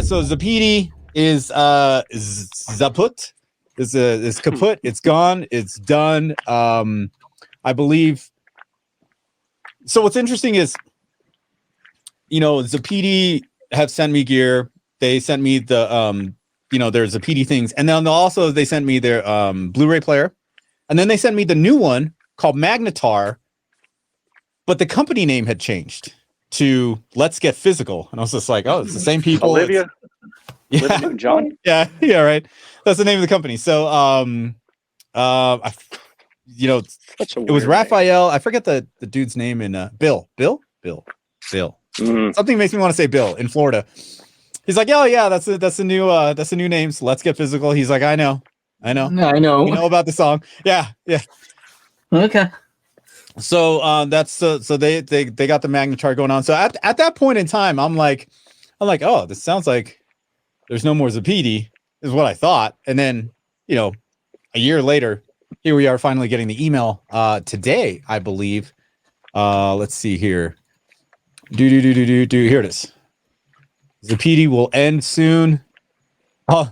So Zappiti is zaput. Is kaput. It's gone. It's done. I believe. So what's interesting is, Zappiti have sent me gear. They sent me the their Zappiti things, and then also they sent me their Blu-ray player, and then they sent me the new one called Magnetar, but the company name had changed to Let's Get Physical, and I was just like, oh, it's the same people. Olivia John. Yeah, right. That's the name of the company. So it was Raphael. Name. I forget the dude's name in Bill. Something makes me want to say Bill in Florida. He's like, oh yeah, that's the new names. Let's Get Physical. He's like, I know. You know about the song. Yeah. Okay. So that's so they got the Magnetar going on. So at that point in time, I'm like, oh, this sounds like there's no more Zappiti, is what I thought. And then, a year later, here we are finally getting the email today, I believe. Let's see here. Here it is. Zappiti will end soon. Oh,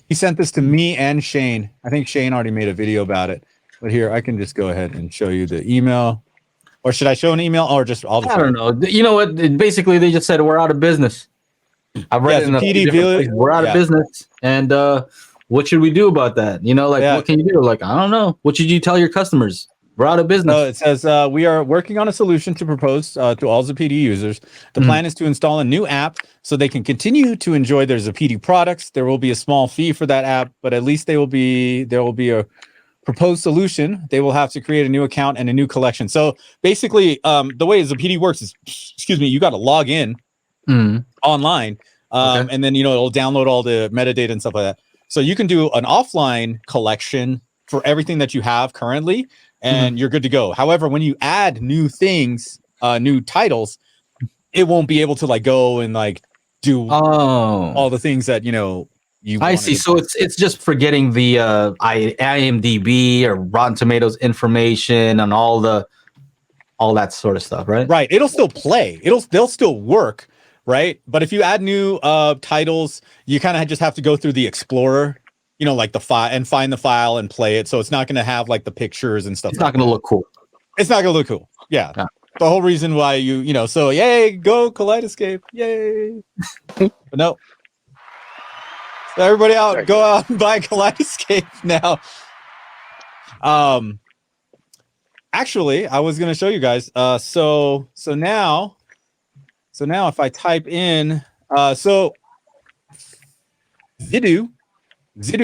he sent this to me and Shane. I think Shane already made a video about it. But here, I can just go ahead and show you the email. Or should I show an email? Or I don't know. You know what? Basically, they just said we're out of business. I've read it we're out of business. And what should we do about that? What can you do? Like, I don't know. What should you tell your customers? We're out of business. It says, we are working on a solution to propose to all Zappiti users. The plan is to install a new app so they can continue to enjoy their Zappiti products. There will be a small fee for that app, but at least there will be a proposed solution. They will have to create a new account and a new collection. So basically, the way Zappiti works is, you got to log in online, and then it'll download all the metadata and stuff like that. So you can do an offline collection for everything that you have currently, and you're good to go. However, when you add new things, new titles, it won't be able to go and do all the things that I see. So it's just forgetting the IMDb or Rotten Tomatoes information and all that sort of stuff, right? Right. It'll still play. They'll still work, right? But if you add new titles, you kind of just have to go through the Explorer, the file, and find the file and play it. So it's not going to have the pictures and stuff. It's not going to look cool. It's not going to look cool. Yeah. The whole reason why so yay, go Kaleidoscape, yay. But no. So everybody go out and buy Kaleidoscape now. Actually, I was gonna show you guys. So now if I type in, Zidoo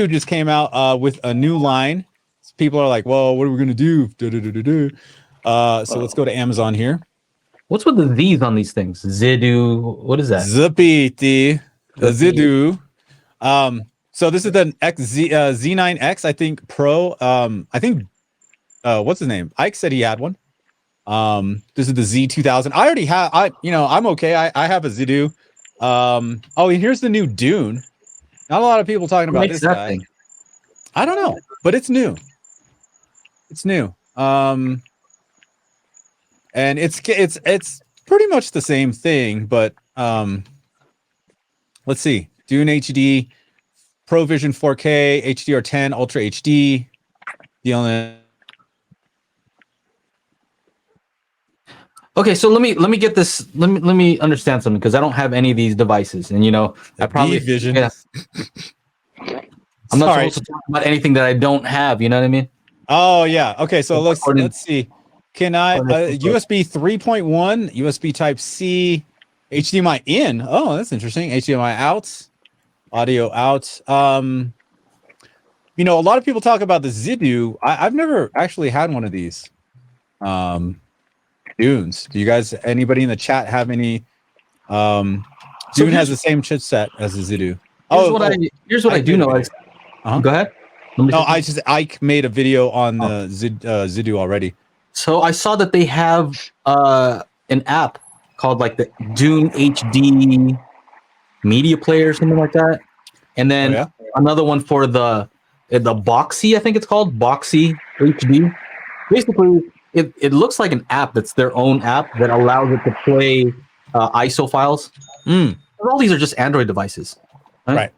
just came out with a new line. So people are like, well, what are we gonna do? So let's go to Amazon here. What's with the Z's on these things? Zidoo, what is that? Zappiti, Zidoo. So this is the Z9X, I think Pro. I think what's his name? Ike said he had one. This is the Z2000. I already have. I'm okay. I have a Zidoo. And here's the new Dune. Not a lot of people talking about this guy. Thing? I don't know, but it's new. It's new. And it's pretty much the same thing, but let's see. Dune HD, Pro Vision 4K, HDR10, Ultra HD. Okay, so let me get this. Let me understand something, because I don't have any of these devices, and I probably Vision. Yeah. I'm not supposed to talk about anything that I don't have. You know what I mean? Oh yeah. Okay, so let's see. Can I USB 3.1, USB Type C, HDMI in? Oh, that's interesting. HDMI out. Audio out. A lot of people talk about the Zidoo. I've never actually had one of these Dunes. Do you guys, anybody in the chat, have any? Dune has the same chipset as the Zidoo. Here's what I do know. Go ahead. Ike made a video on the Zidoo already. So I saw that they have an app called the Dune HD media player or something like that, and then another one for the Boxy, I think it's called Boxy HD. Basically, it looks like an app that's their own app that allows it to play ISO files. all these are just Android devices, Right.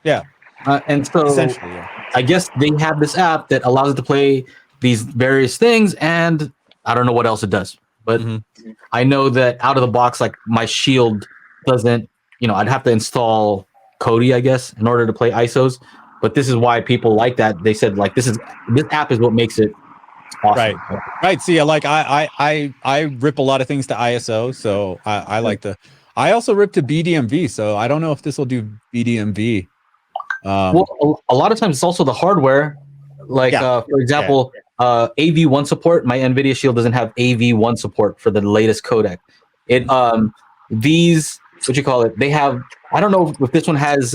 Yeah. And so Essentially, yeah. I guess they have this app that allows it to play these various things, and I don't know what else it does, but I know that out of the box, like my Shield doesn't, I'd have to install Kodi, I guess, in order to play ISOs. But this is why people like that. They said like this app is what makes it awesome. Right. See, like I rip a lot of things to ISO, so I like the. I also rip to BDMV, so I don't know if this will do BDMV. Well, a lot of times it's also the hardware. Like for example, AV1 support. My NVIDIA Shield doesn't have AV1 support for the latest codec. These what you call it? They have. I don't know if this one has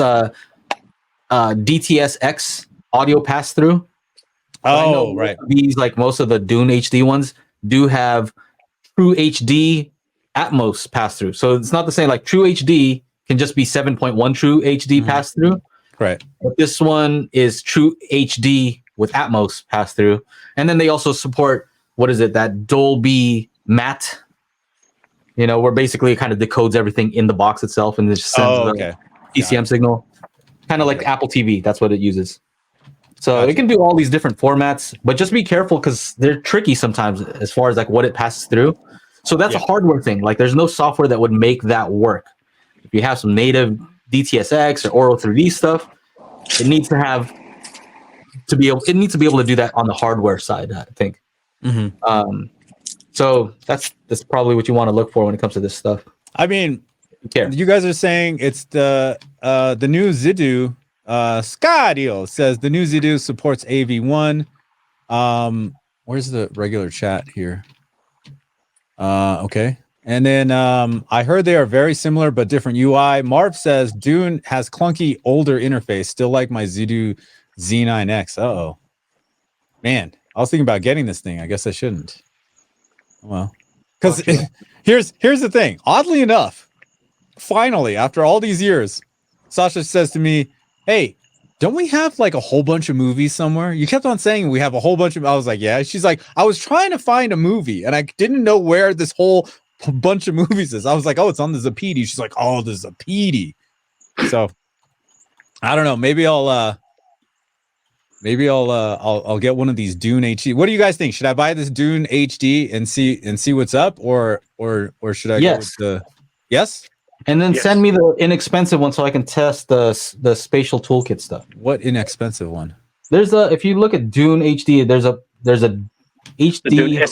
DTSX audio pass through. Oh, right. These, like most of the Dune HD ones, do have True HD Atmos pass through. So it's not the same. Like True HD can just be 7.1 True HD pass through. Right. But this one is True HD with Atmos pass through. And then they also support, what is it, that Dolby Matte, where basically it kind of decodes everything in the box itself and it just sends the PCM signal. Kind of like Apple TV. That's what it uses. So it can do all these different formats, but just be careful because they're tricky sometimes as far as like what it passes through. So that's a hardware thing. Like there's no software that would make that work. If you have some native DTSX or Auro 3D stuff, it needs to be able to do that on the hardware side, I think. So that's probably what you want to look for when it comes to this stuff. I mean, you guys are saying it's the new Zidoo. Scadio says the new Zidoo supports AV1. Where's the regular chat here? Okay. And then I heard they are very similar but different UI. Marv says Dune has clunky older interface, still like my Zidoo Z9X. Uh-oh. Man, I was thinking about getting this thing. I guess I shouldn't. Well, because here's the thing. Oddly enough, finally, after all these years, Sasha says to me, hey, don't we have like a whole bunch of movies somewhere? You kept on saying we have a whole bunch of. I was like, yeah. She's like, I was trying to find a movie and I didn't know where this whole bunch of movies is. I was like, oh, it's on the Zappiti. She's like, oh, the Zappiti. So I don't know. Maybe I'll get one of these Dune HD. What do you guys think? Should I buy this Dune HD and see what's up, or should I go with the yes? And then send me the inexpensive one so I can test the spatial toolkit stuff. What inexpensive one? There's if you look at Dune HD, there's a HD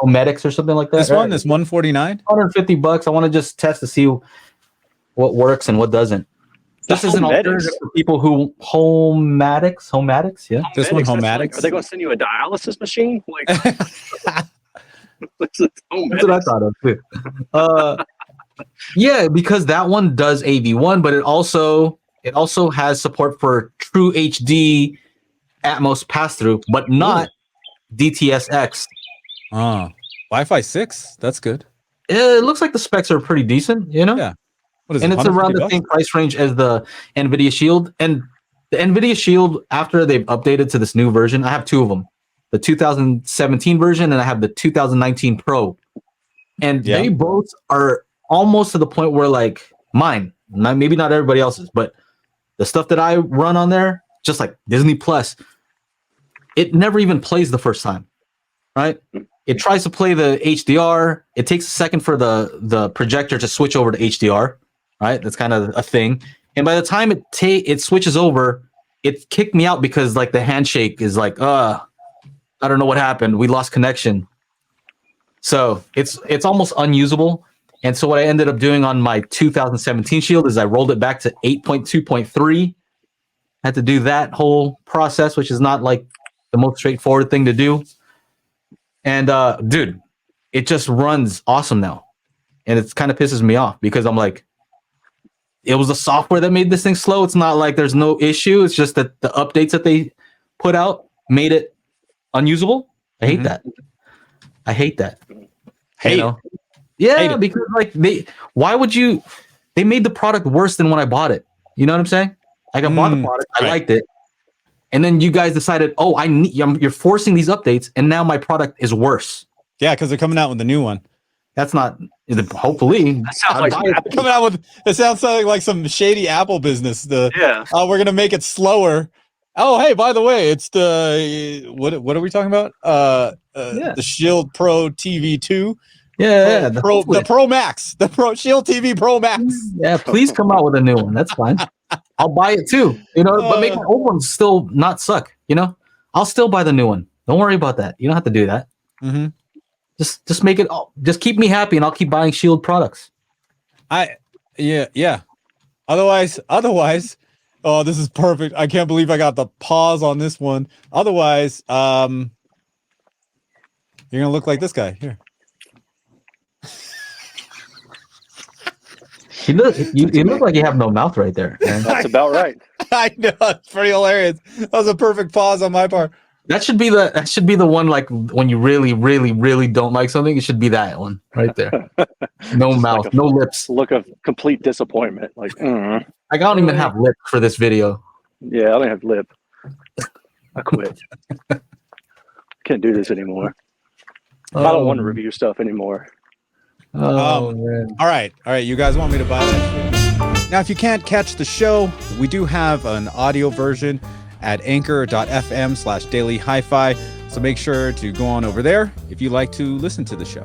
Homedics or something like that. This 149, $150. I want to just test to see what works and what doesn't. This is an alternative for people who Homedics, yeah. This one Homedics. Are they going to send you a dialysis machine? Like, that's what I thought of too. Yeah, because that one does AV1, but it also has support for True HD Atmos pass-through, but not DTSX. Wi-Fi 6. That's good. It looks like the specs are pretty decent, Yeah. What is and it, it's around the $150? same price range as the NVIDIA Shield. And the NVIDIA Shield, after they've updated to this new version, I have two of them. The 2017 version and I have the 2019 Pro. And they both are almost to the point where like mine, maybe not everybody else's, but the stuff that I run on there, just like Disney Plus, it never even plays the first time, right? It tries to play the HDR. It takes a second for the projector to switch over to HDR, right? That's kind of a thing. And by the time it switches over, it kicked me out because like the handshake is like, I don't know what happened. We lost connection. So it's almost unusable. And so what I ended up doing on my 2017 Shield is I rolled it back to 8.2.3. Had to do that whole process, which is not like the most straightforward thing to do. And dude, it just runs awesome now. And it kind of pisses me off because I'm like, it was the software that made this thing slow. It's not like there's no issue. It's just that the updates that they put out made it unusable. I hate that. I hate that. Yeah, because like they made the product worse than when I bought it. You know what I'm saying? Like I bought the product, I liked it, and then you guys decided, you're forcing these updates, and now my product is worse. Yeah, because they're coming out with the new one. That's not Hopefully, That sounds I'd like buy some it. Apple. Coming out with it sounds like some shady Apple business. Yeah. We're gonna make it slower. Oh, hey, by the way, it's the what are we talking about? Yeah. The Shield Pro TV 2. Yeah, The Pro Max, the Pro Shield TV Pro Max. Yeah, please come out with a new one. That's fine. I'll buy it too. But make my old one still not suck. I'll still buy the new one. Don't worry about that. You don't have to do that. Mm-hmm. Just make it. Just keep me happy, and I'll keep buying Shield products. Yeah. Otherwise, oh, this is perfect. I can't believe I got the pause on this one. Otherwise, you're gonna look like this guy here. You look like you have no mouth right there. Man. That's about right. I know, it's pretty hilarious. That was a perfect pause on my part. That should be the one, like when you really, really, really don't like something. It should be that one right there. No mouth, like no lips. Look of complete disappointment. Like, I don't even have lips for this video. yeah, I don't have lip. I quit. Can't do this anymore. I don't want to review stuff anymore. Oh man. All right. You guys want me to buy that shit? Now, if you can't catch the show, we do have an audio version at anchor.fm/daily HiFi. So make sure to go on over there if you like to listen to the show.